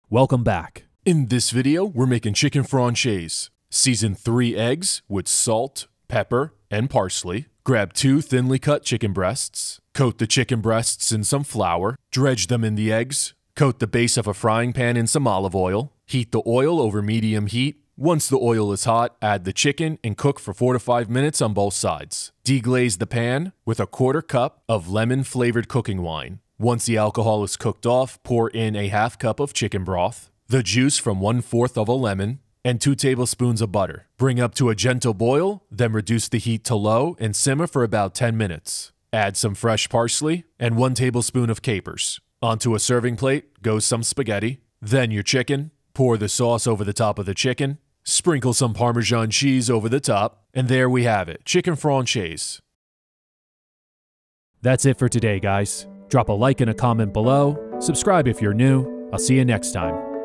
Welcome back. In this video, we're making chicken Francese. Season 3 eggs with salt, pepper, and parsley. Grab 2 thinly cut chicken breasts. Coat the chicken breasts in some flour. Dredge them in the eggs. Coat the base of a frying pan in some olive oil. Heat the oil over medium heat. Once the oil is hot, add the chicken and cook for 4 to 5 minutes on both sides. Deglaze the pan with a 1/4 cup of lemon-flavored cooking wine. Once the alcohol is cooked off, pour in a 1/2 cup of chicken broth, the juice from 1/4 of a lemon, and 2 tablespoons of butter. Bring up to a gentle boil, then reduce the heat to low and simmer for about 10 minutes. Add some fresh parsley and 1 tablespoon of capers. Onto a serving plate goes some spaghetti, then your chicken. Pour the sauce over the top of the chicken. Sprinkle some Parmesan cheese over the top, and there we have it, chicken Francese. That's it for today, guys. Drop a like and a comment below. Subscribe if you're new. I'll see you next time.